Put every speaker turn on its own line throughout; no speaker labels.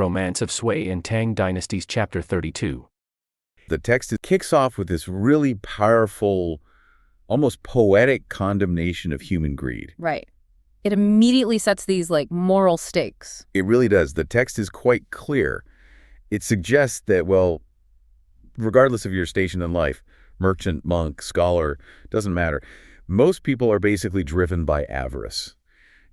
Romance of Sui and Tang Dynasties, Chapter 32.
The text kicks off with this really powerful, almost poetic condemnation of human greed.
Right. It immediately sets these, moral stakes.
It really does. The text is quite clear. It suggests that, well, regardless of your station in life, merchant, monk, scholar, doesn't matter, most people are basically driven by avarice.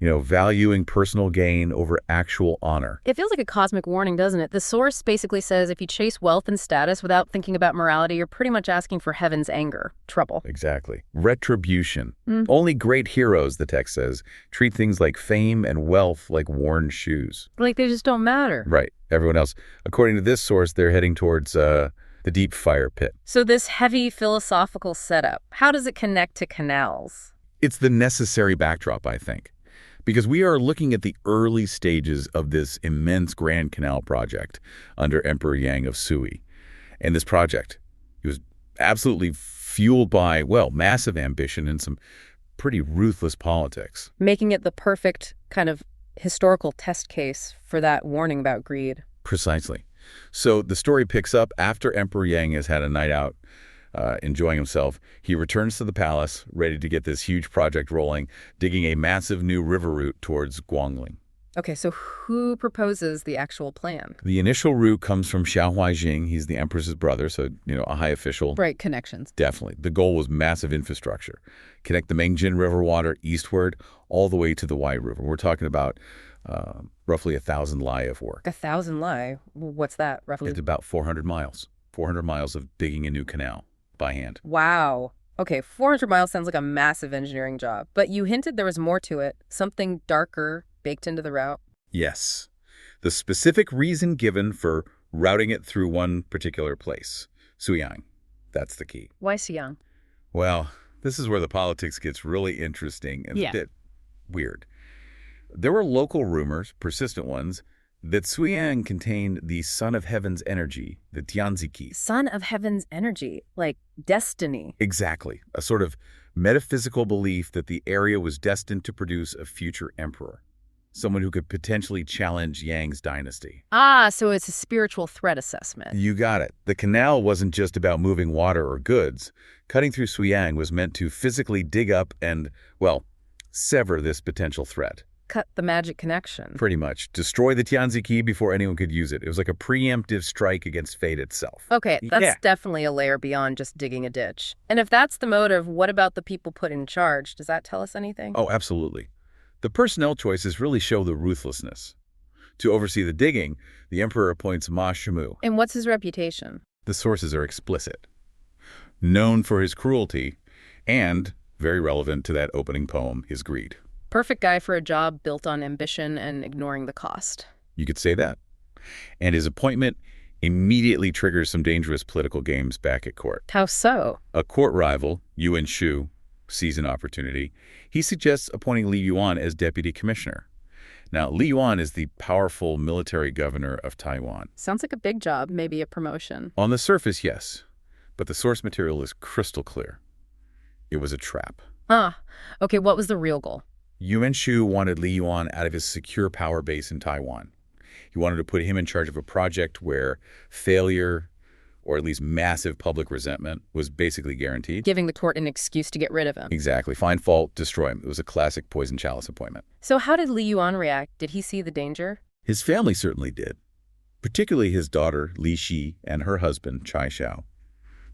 Valuing personal gain over actual honor.
It feels like a cosmic warning, doesn't it? The source basically says if you chase wealth and status without thinking about morality, you're pretty much asking for heaven's anger, trouble.
Exactly. Retribution. Only great heroes, the text says, treat things like fame and wealth like worn shoes.
Like they just don't matter.
Right. Everyone else. According to this source, they're heading towards the deep fire pit.
So this heavy philosophical setup, how does it connect to canals?
It's the necessary backdrop, I think. Because we are looking at the early stages of this immense Grand Canal project under Emperor Yang of Sui. And this project, it was absolutely fueled by, well, massive ambition and some pretty ruthless politics.
Making it the perfect kind of historical test case for that warning about greed.
Precisely. So the story picks up after Emperor Yang has had a night out, enjoying himself. He returns to the palace, ready to get this huge project rolling, digging a massive new river route towards Guangling.
Okay, so who proposes the actual plan?
The initial route comes from Xiao Huaijing. He's the empress's brother, so, a high official.
Right, connections.
Definitely. The goal was massive infrastructure. Connect the Mengjin River water eastward all the way to the Wai River. We're talking about roughly 1,000 li of work.
1,000 li? What's that, roughly?
It's about 400 miles. 400 miles of digging a new canal. By hand.
Wow. Okay, 400 miles sounds like a massive engineering job, but you hinted there was more to it, something darker baked into the route.
Yes. The specific reason given for routing it through one particular place, Suyang. That's the key.
Why Suyang?
Well, this is where the politics gets really interesting and a bit weird. There were local rumors, persistent ones, that Suyang contained the Son of Heaven's energy, the Tianzi.
Son of Heaven's energy, like destiny.
Exactly. A sort of metaphysical belief that the area was destined to produce a future emperor, someone who could potentially challenge Yang's dynasty.
Ah, so it's a spiritual threat assessment.
You got it. The canal wasn't just about moving water or goods. Cutting through Suyang was meant to physically dig up and, well, sever this potential threat.
Cut the magic connection.
Pretty much. Destroy the Tianzi before anyone could use it. It was like a preemptive strike against fate itself.
Okay, that's definitely a layer beyond just digging a ditch. And if that's the motive, what about the people put in charge? Does that tell us anything?
Oh, absolutely. The personnel choices really show the ruthlessness. To oversee the digging, the emperor appoints Ma Shimu.
And what's his reputation?
The sources are explicit. Known for his cruelty and, very relevant to that opening poem, his greed.
Perfect guy for a job built on ambition and ignoring the cost.
You could say that. And his appointment immediately triggers some dangerous political games back at court.
How so?
A court rival, Yuan Shu, sees an opportunity. He suggests appointing Li Yuan as deputy commissioner. Now, Li Yuan is the powerful military governor of Taiwan.
Sounds like a big job, maybe a promotion.
On the surface, yes. But the source material is crystal clear. It was a trap.
Okay, what was the real goal?
Yuan Shu wanted Li Yuan out of his secure power base in Taiwan. He wanted to put him in charge of a project where failure, or at least massive public resentment, was basically guaranteed.
Giving the court an excuse to get rid of him.
Exactly. Find fault, destroy him. It was a classic poison chalice appointment.
So how did Li Yuan react? Did he see the danger?
His family certainly did. Particularly his daughter, Li Shi, and her husband, Chai Xiao.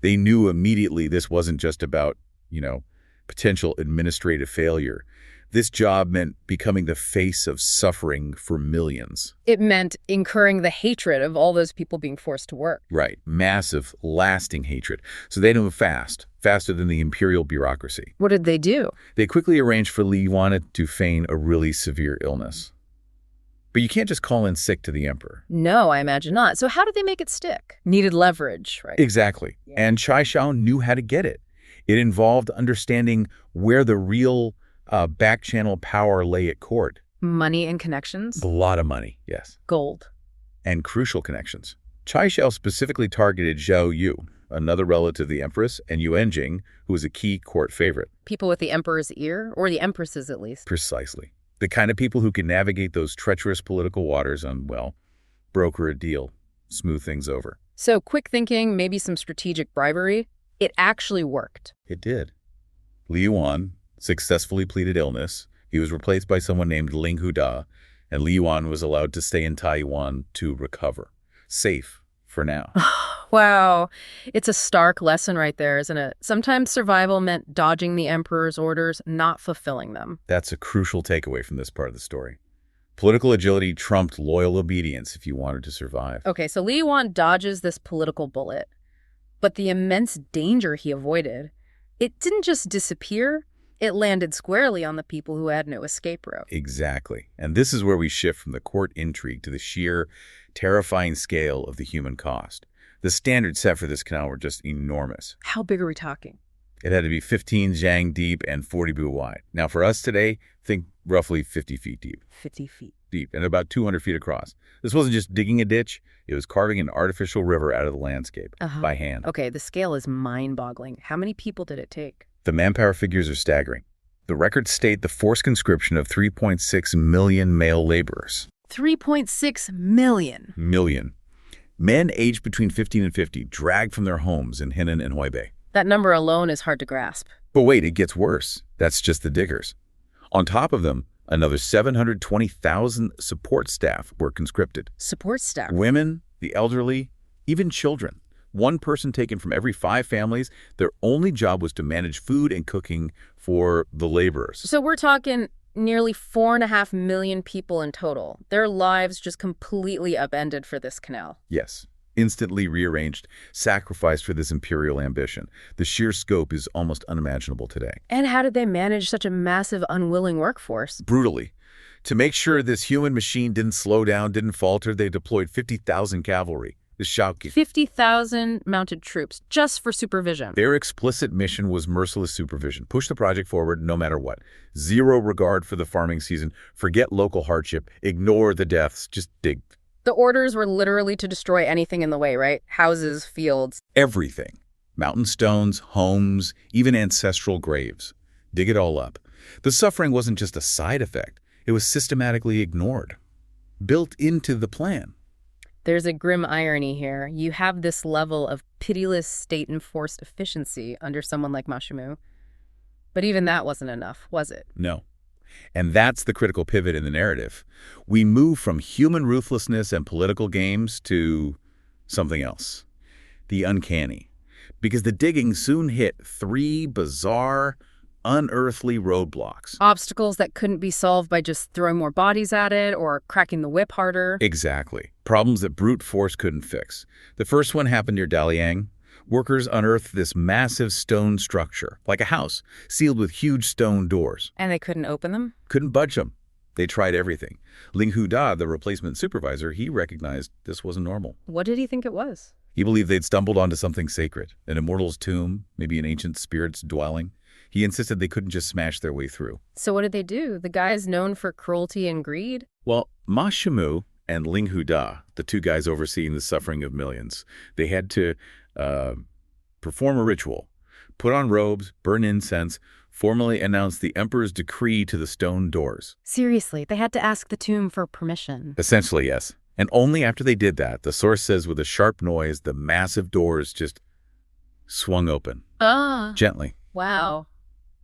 They knew immediately this wasn't just about, potential administrative failure. This job meant becoming the face of suffering for millions.
It meant incurring the hatred of all those people being forced to work.
Right. Massive, lasting hatred. So they moved fast, faster than the imperial bureaucracy.
What did they do?
They quickly arranged for Li Yuan to feign a really severe illness. But you can't just call in sick to the emperor.
No, I imagine not. So how did they make it stick? Needed leverage, right?
Exactly. Yeah. And Chai Xiao knew how to get it. It involved understanding where the real back-channel power lay at court.
Money and connections?
A lot of money, yes.
Gold.
And crucial connections. Chai Xiao specifically targeted Zhao Yu, another relative of the empress, and Yuan Jing, who was a key court favorite.
People with the emperor's ear, or the empress's at least.
Precisely. The kind of people who can navigate those treacherous political waters on, well, broker a deal, smooth things over.
So quick thinking, maybe some strategic bribery. It actually worked.
It did. Li Yuan successfully pleaded illness. He was replaced by someone named Ling Huda, and Li Yuan was allowed to stay in Taiyuan to recover. Safe for now.
Wow. It's a stark lesson right there, isn't it? Sometimes survival meant dodging the emperor's orders, not fulfilling them.
That's a crucial takeaway from this part of the story. Political agility trumped loyal obedience if you wanted to survive.
Okay, so Li Yuan dodges this political bullet. But the immense danger he avoided, it didn't just disappear. It landed squarely on the people who had no escape route.
Exactly. And this is where we shift from the court intrigue to the sheer, terrifying scale of the human cost. The standards set for this canal were just enormous.
How big are we talking?
It had to be 15 zhang deep and 40 bu wide. Now for us today, think roughly 50 feet deep.
50 feet.
Deep and about 200 feet across. This wasn't just digging a ditch, it was carving an artificial river out of the landscape by hand.
Okay, the scale is mind-boggling. How many people did it take?
The manpower figures are staggering. The records state the forced conscription of 3.6 million male laborers.
3.6 million.
Million. Men aged between 15 and 50 dragged from their homes in Henan and Huaibei.
That number alone is hard to grasp.
But wait, it gets worse. That's just the diggers. On top of them, another 720,000 support staff were conscripted.
Support staff?
Women, the elderly, even children. One person taken from every 5 families. Their only job was to manage food and cooking for the laborers.
So we're talking nearly 4.5 million people in total. Their lives just completely upended for this canal.
Yes. Instantly rearranged, sacrificed for this imperial ambition. The sheer scope is almost unimaginable today.
And how did they manage such a massive, unwilling workforce?
Brutally. To make sure this human machine didn't slow down, didn't falter, they deployed 50,000 cavalry, the Shaoqi.
50,000 mounted troops, just for supervision.
Their explicit mission was merciless supervision. Push the project forward no matter what. Zero regard for the farming season. Forget local hardship. Ignore the deaths. Just dig.
The orders were literally to destroy anything in the way, right? Houses, fields.
Everything. Mountain stones, homes, even ancestral graves. Dig it all up. The suffering wasn't just a side effect. It was systematically ignored. Built into the plan.
There's a grim irony here. You have this level of pitiless state-enforced efficiency under someone like Ma Ximou. But even that wasn't enough, was it?
No. And that's the critical pivot in the narrative. We move from human ruthlessness and political games to something else. The uncanny. Because the digging soon hit 3 bizarre, unearthly roadblocks.
Obstacles that couldn't be solved by just throwing more bodies at it or cracking the whip harder.
Exactly. Problems that brute force couldn't fix. The first one happened near Daliang. Workers unearthed this massive stone structure, like a house, sealed with huge stone doors.
And they couldn't open them?
Couldn't budge them. They tried everything. Ling Huda, the replacement supervisor, he recognized this wasn't normal.
What did he think it was?
He believed they'd stumbled onto something sacred, an immortal's tomb, maybe an ancient spirit's dwelling. He insisted they couldn't just smash their way through.
So what did they do? The guy's known for cruelty and greed?
Well, Ma Ximou and Ling Huda, the 2 guys overseeing the suffering of millions, they had to perform a ritual, put on robes, burn incense, formally announce the emperor's decree to the stone doors.
Seriously, they had to ask the tomb for permission.
Essentially, yes. And only after they did that, the source says with a sharp noise, the massive doors just swung open. Gently.
Wow.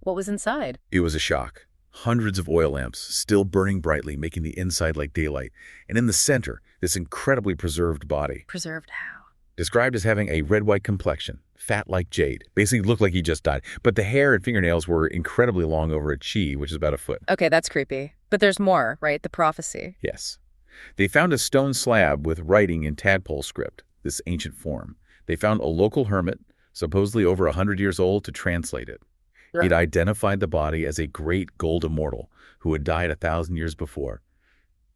What was inside?
It was a shock. Hundreds of oil lamps, still burning brightly, making the inside like daylight. And in the center, this incredibly preserved body.
Preserved how?
Described as having a red-white complexion, fat like jade. Basically looked like he just died. But the hair and fingernails were incredibly long over a chi, which is about a foot.
Okay, that's creepy. But there's more, right? The prophecy.
Yes. They found a stone slab with writing in tadpole script, this ancient form. They found a local hermit, supposedly over 100 years old, to translate it.
Right.
It identified the body as a great gold immortal who had died 1,000 years before.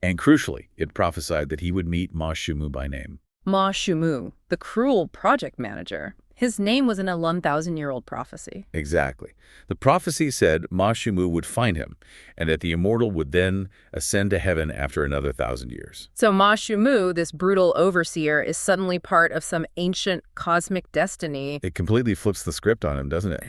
And crucially, it prophesied that he would meet Ma Ximou by name.
Ma Ximou, the cruel project manager. His name was in a 1,000-year-old prophecy.
Exactly. The prophecy said Ma Ximou would find him, and that the immortal would then ascend to heaven after another 1,000 years.
So Ma Ximou, this brutal overseer, is suddenly part of some ancient cosmic destiny.
It completely flips the script on him, doesn't it?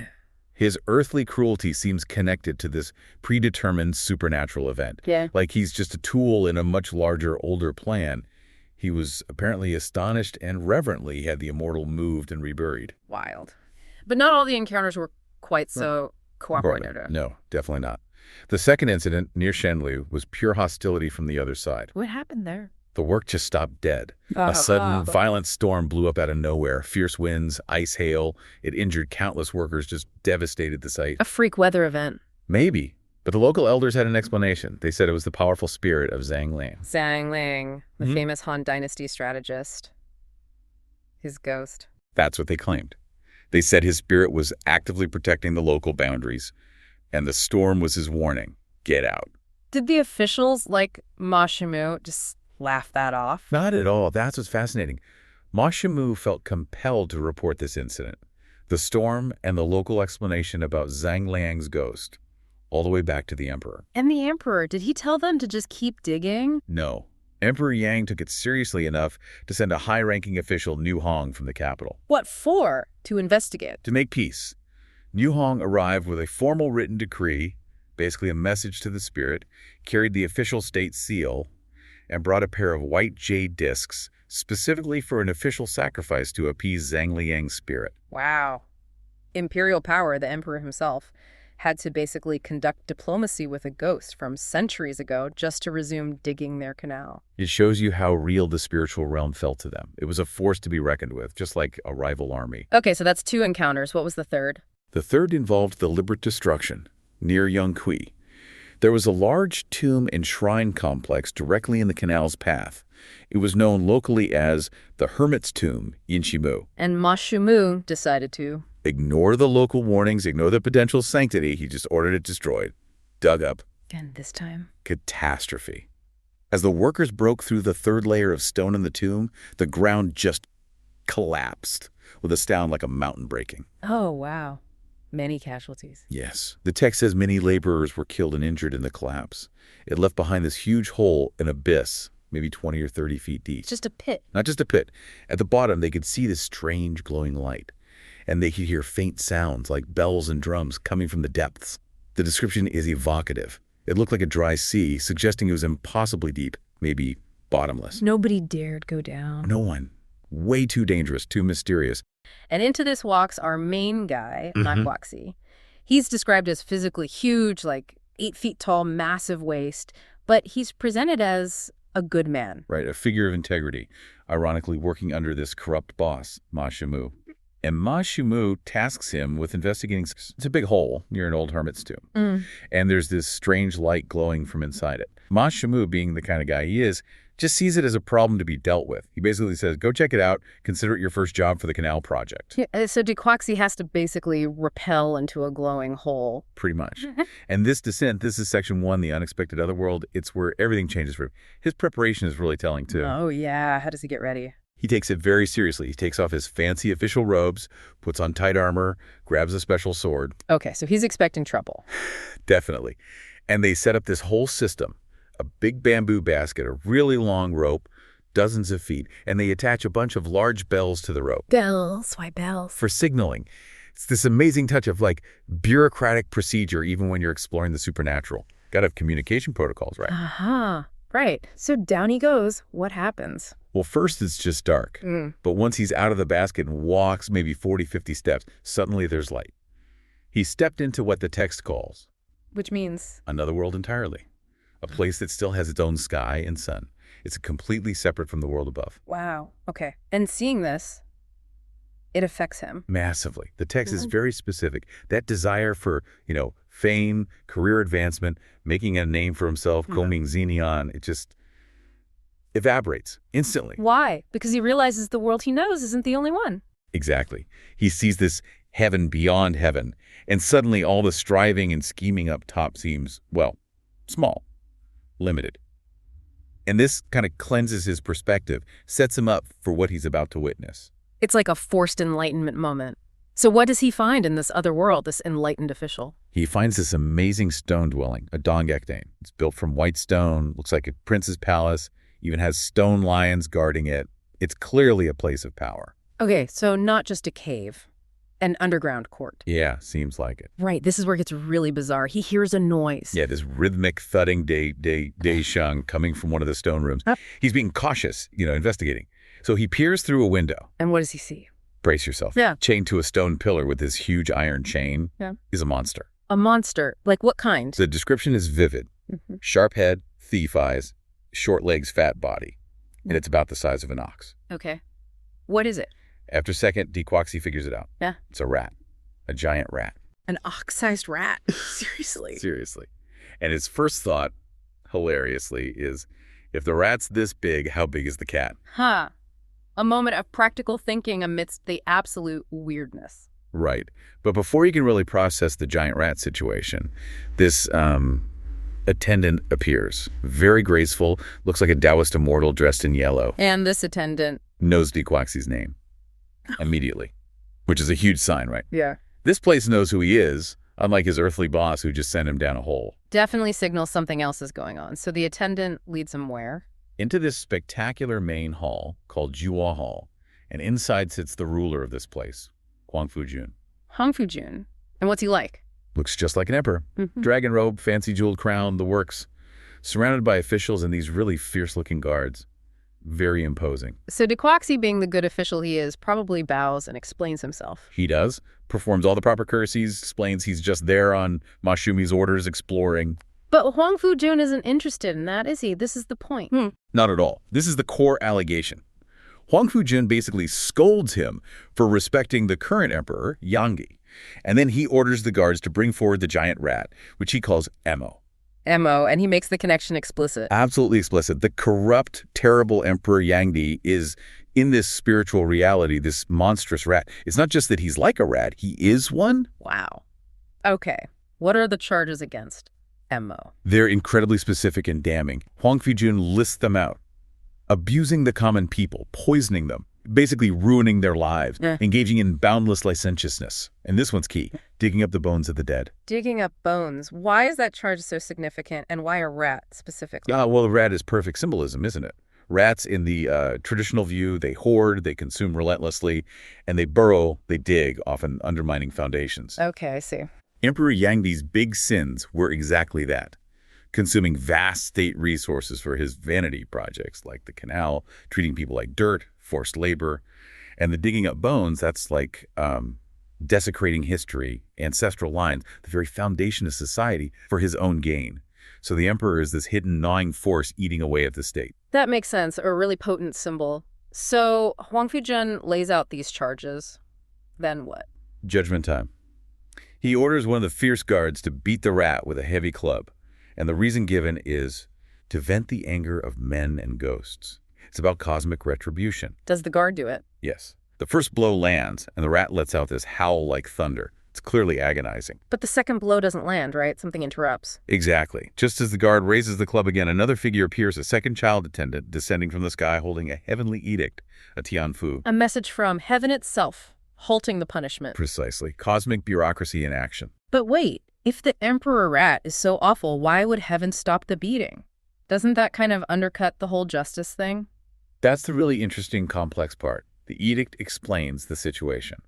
His earthly cruelty seems connected to this predetermined supernatural event.
Yeah.
Like he's just a tool in a much larger, older plan. He was apparently astonished and reverently had the immortal moved and reburied.
Wild. But not all the encounters were quite so cooperative.
No, definitely not. The second incident near Shenlu was pure hostility from the other side.
What happened there?
The work just stopped dead. A sudden, violent storm blew up out of nowhere. Fierce winds, ice hail. It injured countless workers, just devastated the site.
A freak weather event.
Maybe. But the local elders had an explanation. They said it was the powerful spirit of Zhang Liang.
Zhang Liang, the famous Han Dynasty strategist. His ghost.
That's what they claimed. They said his spirit was actively protecting the local boundaries, and the storm was his warning. Get out.
Did the officials, like Ma Shimu, just laugh that off?
Not at all. That's what's fascinating. Ma Shimu felt compelled to report this incident, the storm and the local explanation about Zhang Liang's ghost, all the way back to the emperor.
And the emperor, did he tell them to just keep digging?
No. Emperor Yang took it seriously enough to send a high-ranking official, Niu Hong, from the capital.
What for? To investigate.
To make peace. Niu Hong arrived with a formal written decree, basically a message to the spirit, carried the official state seal, and brought a pair of white jade discs specifically for an official sacrifice to appease Zhang Liang's spirit.
Wow. Imperial power, the emperor himself, had to basically conduct diplomacy with a ghost from centuries ago just to resume digging their canal.
It shows you how real the spiritual realm felt to them. It was a force to be reckoned with, just like a rival army.
Okay, so that's 2 encounters. What was the third?
The third involved deliberate destruction, near Yongqi. There was a large tomb and shrine complex directly in the canal's path. It was known locally as the Hermit's Tomb, Yinshimu.
And Ma Shimu decided to
ignore the local warnings, ignore the potential sanctity. He just ordered it destroyed, dug up.
And this time?
Catastrophe. As the workers broke through the third layer of stone in the tomb, the ground just collapsed with a sound like a mountain breaking.
Oh, wow. Many casualties.
Yes. The text says many laborers were killed and injured in the collapse. It left behind this huge hole, an abyss, maybe 20 or 30 feet deep.
It's just a pit.
Not just a pit. At the bottom, they could see this strange glowing light, and they could hear faint sounds like bells and drums coming from the depths. The description is evocative. It looked like a dry sea, suggesting it was impossibly deep, maybe bottomless.
Nobody dared go down.
No one. Way too dangerous, too mysterious.
And into this walks our main guy, Naguaxi. He's described as physically huge, like 8 feet tall, massive waist, but he's presented as a good man.
Right, a figure of integrity, ironically working under this corrupt boss, Ma Shimu. And Ma Shimu tasks him with investigating. It's a big hole near an old hermit's tomb. And there's this strange light glowing from inside it. Ma Shimu, being the kind of guy he is, just sees it as a problem to be dealt with. He basically says, go check it out. Consider it your first job for the canal project.
Yeah, so Naguaxi has to basically rappel into a glowing hole.
Pretty much. And this descent, this is section 1, the unexpected otherworld. It's where everything changes for him. His preparation is really telling, too.
Oh, yeah. How does he get ready?
He takes it very seriously. He takes off his fancy official robes, puts on tight armor, grabs a special sword.
Okay, so he's expecting trouble.
Definitely. And they set up this whole system. A big bamboo basket, a really long rope, dozens of feet, and they attach a bunch of large bells to the rope.
Bells, why bells?
For signaling. It's this amazing touch of like bureaucratic procedure even when you're exploring the supernatural. Got to have communication protocols, right?
Right. So down he goes. What happens?
Well, first it's just dark. But once he's out of the basket and walks maybe 40, 50 steps, suddenly there's light. He stepped into what the text calls.
Which means?
Another world entirely. A place that still has its own sky and sun. It's completely separate from the world above.
Wow. Okay. And seeing this, it affects him.
Massively. The text is very specific. That desire for, fame, career advancement, making a name for himself, combing Xenion, it just evaporates instantly.
Why? Because he realizes the world he knows isn't the only one.
Exactly. He sees this heaven beyond heaven, and suddenly all the striving and scheming up top seems, well, small. Limited. And this kind of cleanses his perspective, sets him up for what he's about to witness.
It's like a forced enlightenment moment. So what does he find in this other world, this enlightened official?
He finds this amazing stone dwelling, a Dongekdane. It's built from white stone, looks like a prince's palace, even has stone lions guarding it. It's clearly a place of power.
Okay, so not just a cave. An underground court.
Yeah, seems like it.
Right, this is where it gets really bizarre. He hears a noise.
Yeah, this rhythmic thudding day shung coming from one of the stone rooms. He's being cautious, investigating. So he peers through a window.
And what does he see?
Brace yourself.
Yeah.
Chained to a stone pillar with this huge iron chain is a monster.
A monster? Like what kind?
The description is vivid. Sharp head, thief eyes, short legs, fat body. And it's about the size of an ox.
Okay. What is it?
After a second, Dequaxi figures it out.
Yeah.
It's a rat. A giant rat.
An ox-sized rat? Seriously?
Seriously. And his first thought, hilariously, is, if the rat's this big, how big is the cat?
Huh. A moment of practical thinking amidst the absolute weirdness.
Right. But before you can really process the giant rat situation, this attendant appears. Very graceful, looks like a Taoist immortal dressed in yellow.
And this attendant
knows Dequaxi's name immediately, which is a huge sign, right?
Yeah.
This place knows who he is, unlike his earthly boss who just sent him down a hole.
Definitely signals something else is going on. So the attendant leads him where?
Into this spectacular main hall called Jua Hall, and inside sits the ruler of this place, Huang Fujun.
Huang Fujun. And what's he like?
Looks just like an emperor. Dragon robe, fancy jeweled crown, the works. Surrounded by officials and these really fierce-looking guards. Very imposing.
So Dequaxi, being the good official he is, probably bows and explains himself.
He does. Performs all the proper courtesies, explains he's just there on Ma Xumi's orders, exploring.
But Huang Fujun isn't interested in that, is he? This is the point.
Not at all. This is the core allegation. Huang Fujun basically scolds him for respecting the current emperor, Yanggi. And then he orders the guards to bring forward the giant rat, which he calls Emo.
Emo, and he makes the connection explicit.
Absolutely explicit. The corrupt, terrible Emperor Yangdi is, in this spiritual reality, this monstrous rat. It's not just that he's like a rat, he is one.
Wow. Okay. What are the charges against Emo?
They're incredibly specific and damning. Huang Fujun lists them out. Abusing the common people, poisoning them, basically ruining their lives, engaging in boundless licentiousness. And this one's key, digging up the bones of the dead.
Digging up bones. Why is that charge so significant, and why a rat specifically?
Well, the rat is perfect symbolism, isn't it? Rats, in the traditional view, they hoard, they consume relentlessly, and they burrow, they dig, often undermining foundations.
Okay, I see.
Emperor Yangdi's big sins were exactly that. Consuming vast state resources for his vanity projects like the canal, treating people like dirt, forced labor, and the digging up bones, that's like desecrating history, ancestral lines, the very foundation of society for his own gain. So the emperor is this hidden gnawing force eating away at the state.
That makes sense, a really potent symbol. So Huang Fujun lays out these charges. Then what?
Judgment time. He orders one of the fierce guards to beat the rat with a heavy club. And the reason given is to vent the anger of men and ghosts. It's about cosmic retribution.
Does the guard do it?
Yes. The first blow lands, and the rat lets out this howl like thunder. It's clearly agonizing.
But the second blow doesn't land, right? Something interrupts.
Exactly. Just as the guard raises the club again, another figure appears, a second child attendant descending from the sky holding a heavenly edict, a Tianfu.
A message from heaven itself, halting the punishment.
Precisely. Cosmic bureaucracy in action.
But wait. If the emperor rat is so awful, why would heaven stop the beating? Doesn't that kind of undercut the whole justice thing?
That's the really interesting, complex part. The edict explains the situation.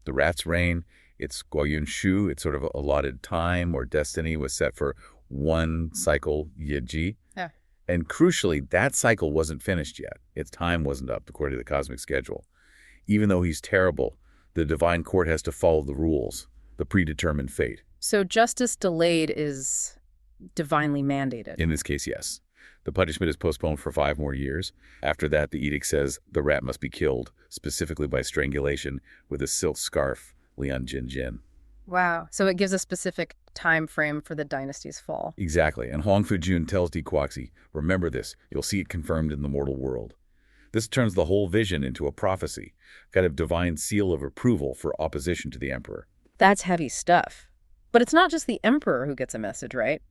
The rat's reign, its Guoyun Shu, its sort of allotted time or destiny was set for one cycle, Yeji.
Yeah.
And crucially, that cycle wasn't finished yet. Its time wasn't up according to the cosmic schedule. Even though he's terrible, the divine court has to follow the rules, the predetermined fate.
So justice delayed is divinely mandated.
In this case, yes. The punishment is postponed for 5 more years. After that, the edict says the rat must be killed, specifically by strangulation with a silk scarf, Lian Jin Jin.
Wow. So it gives a specific time frame for the dynasty's fall.
Exactly. And Huang Fujun tells Dequaxi, remember this, you'll see it confirmed in the mortal world. This turns the whole vision into a prophecy, kind of divine seal of approval for opposition to the emperor.
That's heavy stuff. But it's not just the emperor who gets a message, right?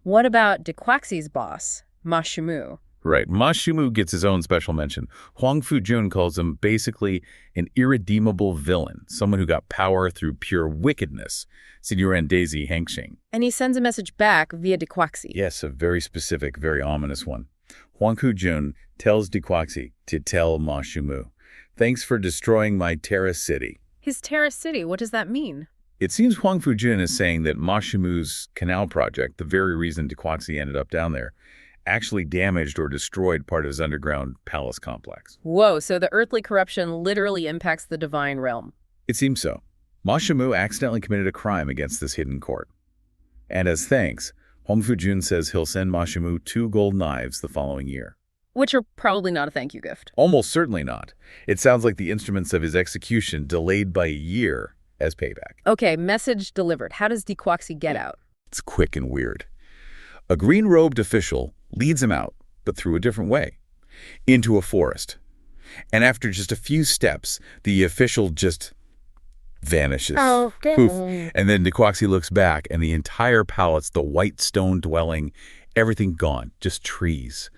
What about Dequaxi's boss, Ma Xumu?
Right. Ma Xumu gets his own special mention. Huang Fujun calls him basically an irredeemable villain, someone who got power through pure wickedness, Senor Daisy Hengxing.
And he sends a message back via Dequaxi.
Yes, a very specific, very ominous one. Huang Fujun tells Dequaxi to tell Ma Xumu, thanks for destroying my Terra City.
His terrace city, what does that mean?
It seems Huang Fujun is saying that Ma Shimu's canal project, the very reason Diguoxi ended up down there, actually damaged or destroyed part of his underground palace complex.
Whoa, so the earthly corruption literally impacts the divine realm.
It seems so. Ma Shimu accidentally committed a crime against this hidden court. And as thanks, Huang Fujun says he'll send Ma Shimu 2 gold knives the following year.
Which are probably not a thank you gift.
Almost certainly not. It sounds like the instruments of his execution delayed by a year as payback.
Okay, message delivered. How does Diguoxi get out?
It's quick and weird. A green-robed official leads him out, but through a different way, into a forest. And after just a few steps, the official just vanishes.
Oh,
Poof. And then Diguoxi looks back, and the entire palace, the white stone dwelling, everything gone, just trees.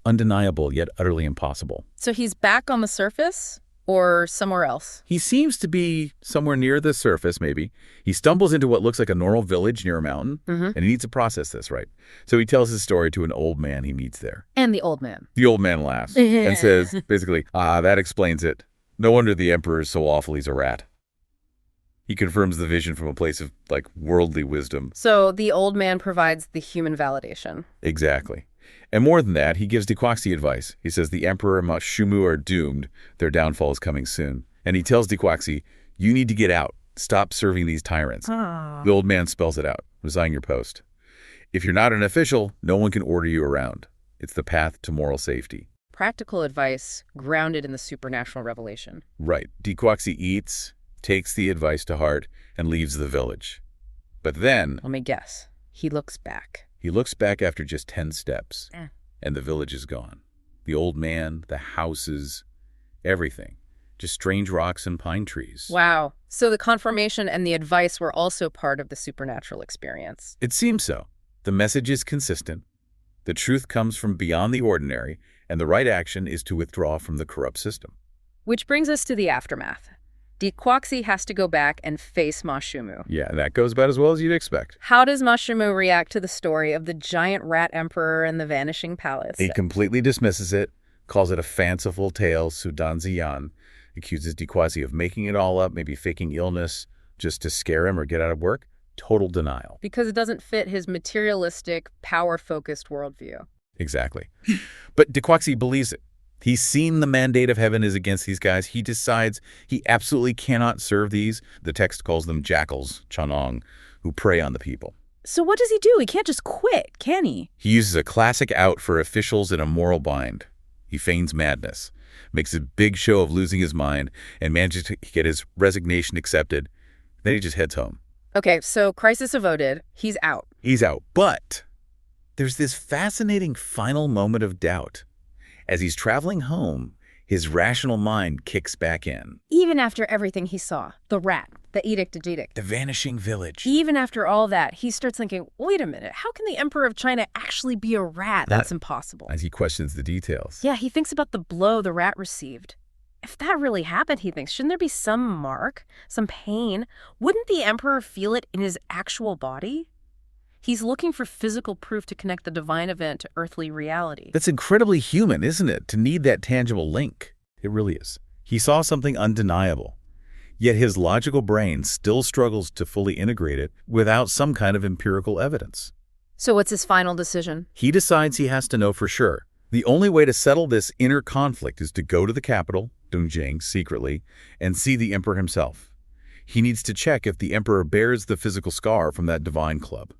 Undeniable, yet utterly impossible.
So he's back on the surface or somewhere else?
He seems to be somewhere near the surface, maybe. He stumbles into what looks like a normal village near a mountain, and he needs to process this, right? So he tells his story to an old man he meets there.
And the old man.
The old man laughs and says, basically, that explains it. No wonder the emperor is so awful he's a rat. He confirms the vision from a place of, worldly wisdom.
So the old man provides the human validation.
Exactly. And more than that, he gives Diguoxi advice. He says the emperor and Ma Shimu are doomed. Their downfall is coming soon. And he tells Diguoxi, you need to get out. Stop serving these tyrants. The old man spells it out. Resign your post. If you're not an official, no one can order you around. It's the path to moral safety.
Practical advice grounded in the supernatural revelation.
Right. Diguoxi eats, takes the advice to heart, and leaves the village. But then
Let me guess. He looks back.
he looks back after just 10 steps, and the village is gone. The old man, the houses, everything. Just strange rocks and pine trees.
Wow. So the confirmation and the advice were also part of the supernatural experience.
It seems so. The message is consistent. The truth comes from beyond the ordinary, and the right action is to withdraw from the corrupt system.
Which brings us to the aftermath. Diguoxi has to go back and face Ma Shimu.
Yeah, that goes about as well as you'd expect.
How does Ma Shimu react to the story of the giant rat emperor and the vanishing palace?
He completely dismisses it, calls it a fanciful tale, Sudanziyan, accuses Diguoxi of making it all up, maybe faking illness just to scare him or get out of work. Total denial.
Because it doesn't fit his materialistic, power-focused worldview.
Exactly. But Diguoxi believes it. He's seen the mandate of heaven is against these guys. He decides he absolutely cannot serve these. The text calls them jackals, chanong, who prey on the people.
So what does he do? He can't just quit, can he?
He uses a classic out for officials in a moral bind. He feigns madness, makes a big show of losing his mind, and manages to get his resignation accepted. Then he just heads home.
Okay, so crisis averted. He's out.
He's out. But there's this fascinating final moment of doubt. As he's traveling home, his rational mind kicks back in.
Even after everything he saw, the rat, the edict,
The vanishing village.
even after all that, he starts thinking, wait a minute, how can the emperor of China actually be a rat? That's impossible.
As he questions the details.
Yeah, he thinks about the blow the rat received. If that really happened, he thinks, shouldn't there be some mark, some pain? Wouldn't the emperor feel it in his actual body? He's looking for physical proof to connect the divine event to earthly reality.
That's incredibly human, isn't it? To need that tangible link. It really is. He saw something undeniable. Yet his logical brain still struggles to fully integrate it without some kind of empirical evidence.
So what's his final decision?
He decides he has to know for sure. The only way to settle this inner conflict is to go to the capital, Dongjing, secretly, and see the emperor himself. He needs to check if the emperor bears the physical scar from that divine club.